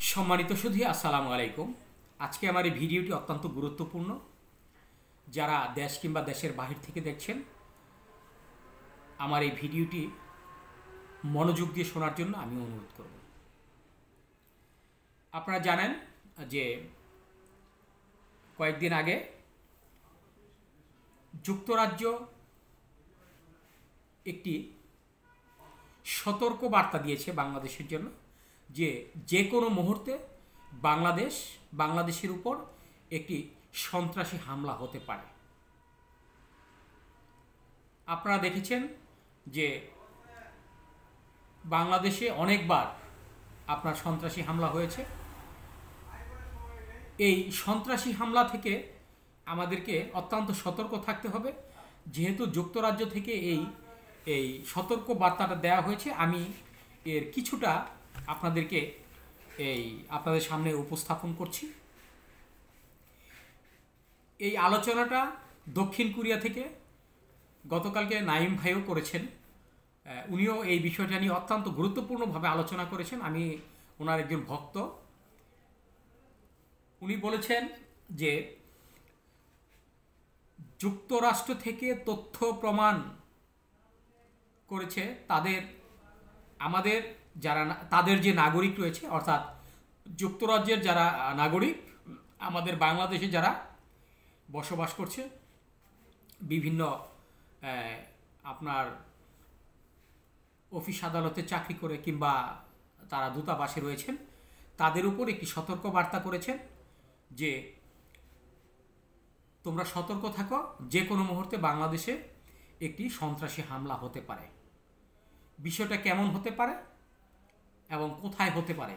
সম্মানিত সুধী, আসসালামু আলাইকুম। আজকে আমার এই ভিডিওটি অত্যন্ত গুরুত্বপূর্ণ। যারা দেশ কিংবা দেশের বাহির থেকে দেখছেন, আমার এই ভিডিওটি মনোযোগ দিয়ে শোনার জন্য আমি অনুরোধ করব। আপনারা জানেন যে কয়েকদিন আগে যুক্তরাজ্য একটি সতর্ক বার্তা দিয়েছে বাংলাদেশের জন্য যে যে কোনো মুহূর্তে বাংলাদেশের উপর একটি সন্ত্রাসী হামলা হতে পারে। আপনারা দেখেছেন যে বাংলাদেশে অনেকবার আপনার সন্ত্রাসী হামলা হয়েছে। এই সন্ত্রাসী হামলা থেকে আমাদেরকে অত্যন্ত সতর্ক থাকতে হবে। যেহেতু যুক্তরাজ্য থেকে এই সতর্ক বার্তাটা দেওয়া হয়েছে, আমি এর কিছুটা আপনাদের সামনে উপস্থাপন করছি। এই আলোচনাটা দক্ষিণ কোরিয়া থেকে গতকালকে নাইম ভাইও করেছেন। উনিও এই বিষয়টা নিয়ে অত্যন্ত গুরুত্বপূর্ণভাবে আলোচনা করেছেন। আমি ওনার একজন ভক্ত। উনি বলেছেন যে যুক্তরাষ্ট্র থেকে তথ্য প্রমাণ করেছে তাদের যে নাগরিক রয়েছে, অর্থাৎ যুক্তরাজ্যের যারা নাগরিক, আমাদের বাংলাদেশে যারা বসবাস করছে, বিভিন্ন আপনার অফিস আদালতে চাকরি করে কিংবা তারা দূতাবাসে রয়েছেন, তাদের উপর একটি সতর্ক বার্তা করেছেন যে তোমরা সতর্ক থাকো, যে কোনো মুহূর্তে বাংলাদেশে একটি সন্ত্রাসী হামলা হতে পারে। বিষয়টা কেমন হতে পারে এবং কোথায় হতে পারে,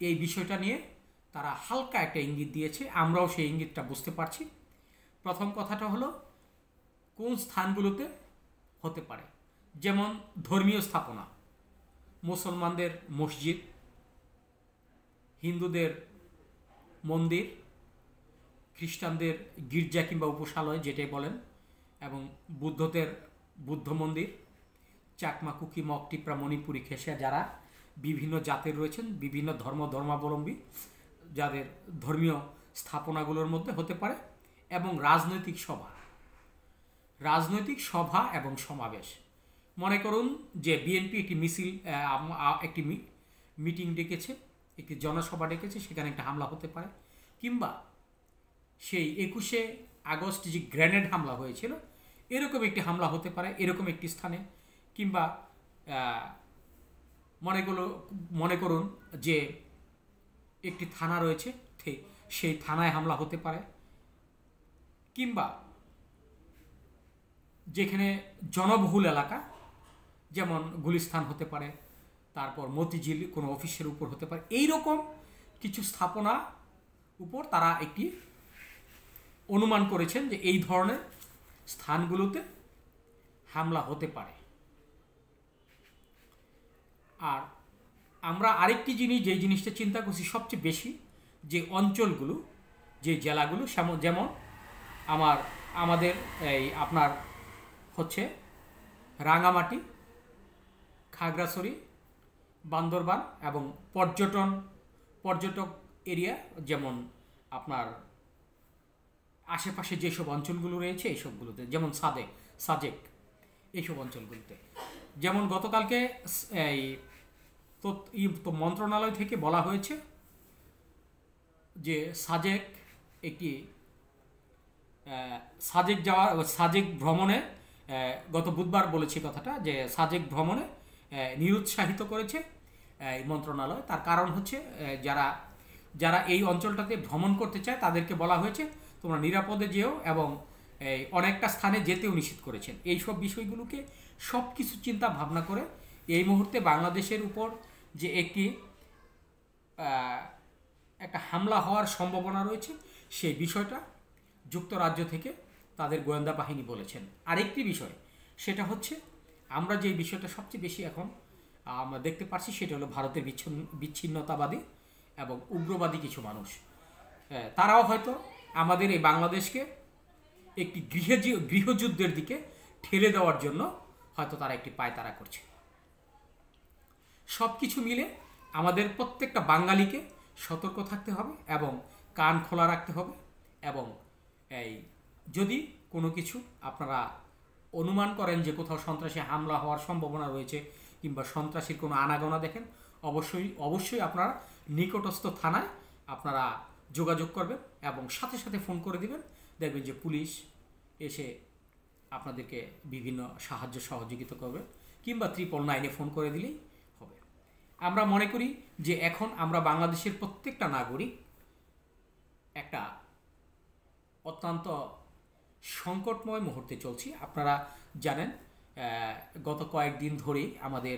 এই বিষয়টা নিয়ে তারা হালকা একটা ইঙ্গিত দিয়েছে। আমরাও সেই ইঙ্গিতটা বুঝতে পারছি। প্রথম কথাটা হলো কোন স্থানগুলোতে হতে পারে, যেমন ধর্মীয় স্থাপনা, মুসলমানদের মসজিদ, হিন্দুদের মন্দির, খ্রিস্টানদের গির্জা কিংবা উপাসালয় যেটাই বলেন, এবং বুদ্ধ মন্দির, চাকমা, কুকি, মগ, টিপ্রা, মণিপুরি, খেসিয়া যারা বিভিন্ন জাতের রয়েছেন, বিভিন্ন ধর্মাবলম্বী, যাদের ধর্মীয় স্থাপনাগুলোর মধ্যে হতে পারে, এবং রাজনৈতিক সভা এবং সমাবেশ। মনে করুন যে বিএনপি একটি মিটিং ডেকেছে, একটি জনসভা ডেকেছে, সেখানে একটা হামলা হতে পারে। কিংবা সেই 21শে আগস্ট যে গ্রেনেড হামলা হয়েছিল, এরকম একটি হামলা হতে পারে এরকম একটি স্থানে। কিংবা মনে করুন যে একটি থানা রয়েছে, সেই থানায় হামলা হতে পারে। কিংবা যেখানে জনবহুল এলাকা, যেমন গুলিস্তান হতে পারে, তারপর মতিঝিল কোনো অফিসের উপর হতে পারে। এই রকম কিছু স্থাপনা উপর তারা একটি অনুমান করেছেন যে এই ধরনের স্থানগুলোতে হামলা হতে পারে। আর আমরা আরেকটি জিনিস, যে জিনিসটা চিন্তা করছি সবচেয়ে বেশি, যে অঞ্চলগুলো, যে জেলাগুলো, যেমন আমাদের আপনার হচ্ছে রাঙামাটি, খাগড়াছড়ি, বান্দরবান এবং পর্যটক এরিয়া, যেমন আপনার আশেপাশে যেসব অঞ্চলগুলো রয়েছে এইসবগুলোতে, যেমন সাজেক এইসব অঞ্চলগুলোতে। যেমন গতকালকে মন্ত্রণালয় থেকে বলা হয়েছে যে সাজেক ভ্রমণে, গত বুধবার বলেছি কথাটা, যে সাজেক ভ্রমণে নিরুৎসাহিত করেছে এই মন্ত্রণালয়। তার কারণ হচ্ছে যারা এই অঞ্চলটাতে ভ্রমণ করতে চায় তাদেরকে বলা হয়েছে তোমরা নিরাপদে যেও, এবং অনেকটা স্থানে যেতেও নিষেধ করেছেন। এইসব বিষয়গুলোকে সব কিছু চিন্তা ভাবনা করে এই মুহূর্তে বাংলাদেশের উপর যে একটা হামলা হওয়ার সম্ভাবনা রয়েছে, সেই বিষয়টা যুক্তরাজ্য থেকে তাদের গোয়েন্দা বাহিনী বলেছেন। আরেকটি বিষয়, সেটা হচ্ছে আমরা যে বিষয়টা সবচেয়ে বেশি এখন আমরা দেখতে পাচ্ছি, সেটা হলো ভারতের বিচ্ছিন্নতাবাদী এবং উগ্রবাদী কিছু মানুষ। তারাও হয়তো আমাদের এই বাংলাদেশকে একটি গৃহযুদ্ধের দিকে ঠেলে দেওয়ার জন্য হয়তো তারা একটি পায়তারা করছে। সব কিছু মিলে আমাদের প্রত্যেকটা বাঙালিকে সতর্ক থাকতে হবে এবং কান খোলা রাখতে হবে। এবং এই যদি কোনো কিছু আপনারা অনুমান করেন যে কোথাও সন্ত্রাসী হামলা হওয়ার সম্ভাবনা রয়েছে কিংবা সন্ত্রাসীর কোনো আনাগোনা দেখেন, অবশ্যই আপনারা নিকটস্থ থানায় আপনারা যোগাযোগ করবেন এবং সাথে সাথে ফোন করে দিবেন। দেখবেন যে পুলিশ এসে আপনাদেরকে বিভিন্ন সাহায্য সহযোগিতা করবে, কিংবা 999-এ ফোন করে দিলেই হবে। আমরা মনে করি যে এখন আমরা বাংলাদেশের প্রত্যেকটা নাগরিক একটা অত্যন্ত সংকটময় মুহূর্তে চলছি। আপনারা জানেন গত কয়েকদিন ধরেই আমাদের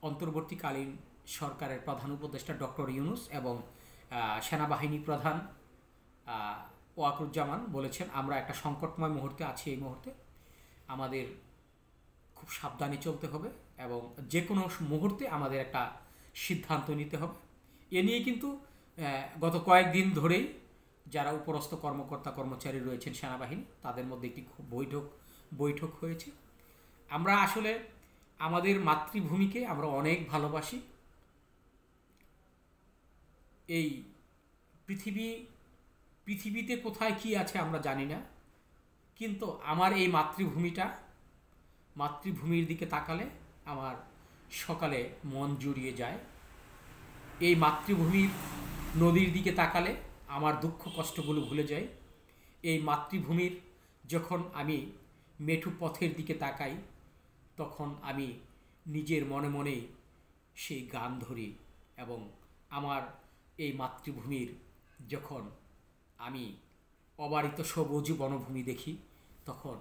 অন্তর্বর্তীকালীন সরকারের প্রধান উপদেষ্টা ডক্টর ইউনূস এবং সেনাবাহিনী প্রধান ওয়াকরুজ্জামান বলেছেন আমরা একটা সংকটময় মুহূর্তে আছি। এই মুহূর্তে আমাদের খুব সাবধানে চলতে হবে এবং যে কোনো মুহূর্তে আমাদের একটা সিদ্ধান্ত নিতে হবে। এ নিয়ে কিন্তু গত কয়েকদিন ধরেই যারা উপরস্থ কর্মকর্তা কর্মচারী রয়েছেন সেনাবাহিনী, তাদের মধ্যে একটি খুব বৈঠক হয়েছে। আমরা আসলে আমাদের মাতৃভূমিকে আমরা অনেক ভালোবাসি। এই পৃথিবীতে কোথায় কি আছে আমরা জানি না, কিন্তু আমার এই মাতৃভূমির দিকে তাকালে আমার সকালে মন জুড়িয়ে যায়। এই মাতৃভূমির নদীর দিকে তাকালে আমার দুঃখ কষ্টগুলো ভুলে যায়। এই মাতৃভূমির যখন আমি মেঠু পথের দিকে তাকাই, তখন আমি নিজের মনে মনেই সেই গান ধরি এবং আমার এই মাতৃভূমির যখন আমি অবারিত সবুজ বনভূমি দেখি, তখন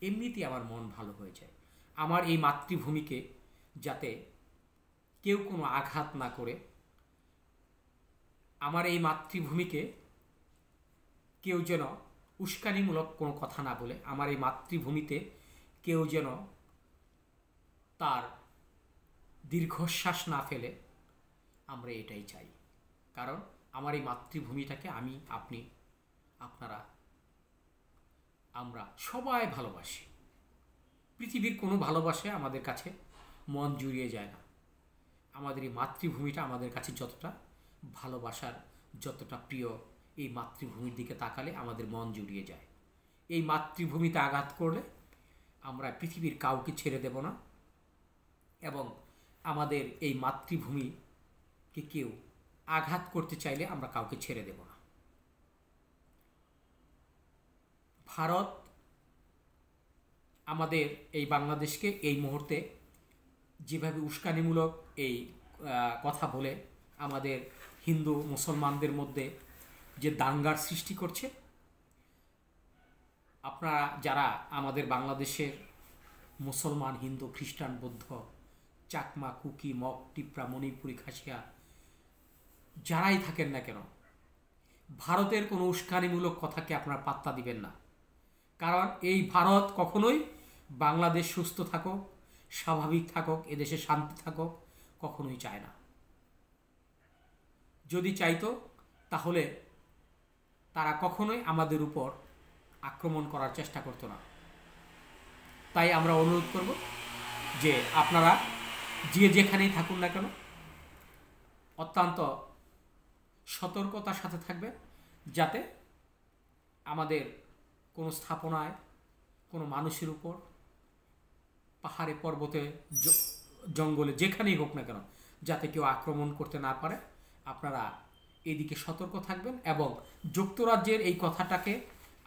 এমনিতেই আমার মন ভালো হয়ে যায়। আমার এই মাতৃভূমিকে যাতে কেউ কোনো আঘাত না করে, আমার এই মাতৃভূমিকে কেউ যেন উস্কানিমূলক কোনো কথা না বলে, আমার এই মাতৃভূমিতে কেউ যেন তার দীর্ঘশ্বাস না ফেলে, আমরা এটাই চাই। কারণ আমার এই মাতৃভূমিটাকে আমি, আপনি, আপনারা, আমরা সবাই ভালোবাসি। পৃথিবীর কোনো ভালোবাসে আমাদের কাছে মন জুড়িয়ে যায় না। আমাদের এই মাতৃভূমিটা আমাদের কাছে যতটা ভালোবাসার, যতটা প্রিয়, এই মাতৃভূমির দিকে তাকালে আমাদের মন জুড়িয়ে যায়। এই মাতৃভূমিতে আঘাত করলে আমরা পৃথিবীর কাউকে ছেড়ে দেব না এবং আমাদের এই মাতৃভূমিকে কেউ আঘাত করতে চাইলে আমরা কাউকে ছেড়ে দেব না। ভারত আমাদের এই বাংলাদেশকে এই মুহূর্তে যেভাবে উস্কানিমূলক এই কথা বলে আমাদের হিন্দু মুসলমানদের মধ্যে যে দাঙ্গার সৃষ্টি করছে, আপনারা যারা আমাদের বাংলাদেশের মুসলমান, হিন্দু, খ্রিস্টান, বৌদ্ধ, চাকমা, কুকি, মগ, টিপ্রা, মণিপুরি, খাসিয়া যারাই থাকেন না কেন, ভারতের কোনো উস্কানিমূলক কথাকে আপনারা পাত্তা দিবেন না। কারণ এই ভারত কখনোই বাংলাদেশ সুস্থ থাকুক, স্বাভাবিক থাকুক, এদেশে শান্তি থাকুক কখনোই চায় না। যদি চাইতো তাহলে তারা কখনোই আমাদের উপর আক্রমণ করার চেষ্টা করতো না। তাই আমরা অনুরোধ করব যে আপনারা যে যেখানেই থাকুন না কেন অত্যন্ত সতর্কতার সাথে থাকবেন, যাতে আমাদের কোনো স্থাপনায়, কোনো মানুষের উপর, পাহাড়ে, পর্বতে, জঙ্গলে, যেখানেই হোক না কেন, যাতে কেউ আক্রমণ করতে না পারে। আপনারা এদিকে সতর্ক থাকবেন এবং যুক্তরাজ্যের এই কথাটাকে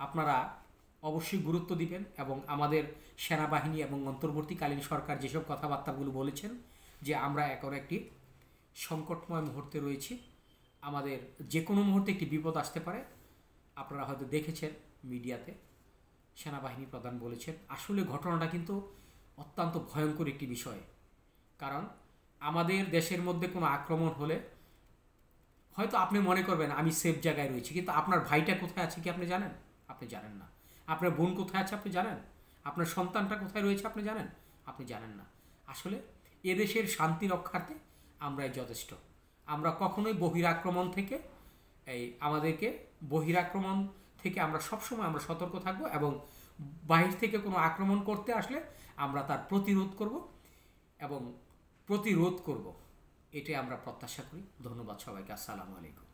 আপনারা অবশ্যই গুরুত্ব দিবেন এবং আমাদের সেনাবাহিনী এবং অন্তর্বর্তীকালীন সরকার যেসব কথাবার্তাগুলো বলেছেন যে আমরা এখন একটি সংকটময় মুহূর্তে রয়েছি, আমাদের যে কোনো মুহূর্তে একটি বিপদ আসতে পারে। আপনারা হয়তো দেখেছেন মিডিয়াতে সেনাবাহিনী প্রধান বলেছেন। আসলে ঘটনাটা কিন্তু অত্যন্ত ভয়ঙ্কর একটি বিষয়। কারণ আমাদের দেশের মধ্যে কোনো আক্রমণ হলে হয়তো আপনি মনে করবেন আমি সেফ জায়গায় রয়েছি, কিন্তু আপনার ভাইটা কোথায় আছে কি আপনি জানেন? আপনি জানেন না। আপনার বোন কোথায় আছে আপনি জানেন? আপনার সন্তানটা কোথায় রয়েছে আপনি জানেন? আপনি জানেন না। আসলে এদেশের শান্তি রক্ষার্থে আমরাই যথেষ্ট। আমরা কখনোই বহিরাক্রমণ থেকে আমরা সবসময় আমরা সতর্ক থাকব এবং বাহির থেকে কোনো আক্রমণ করতে আসলে আমরা তার প্রতিরোধ করব, এটাই আমরা প্রত্যাশা করি। ধন্যবাদ সবাইকে। আসসালামু আলাইকুম।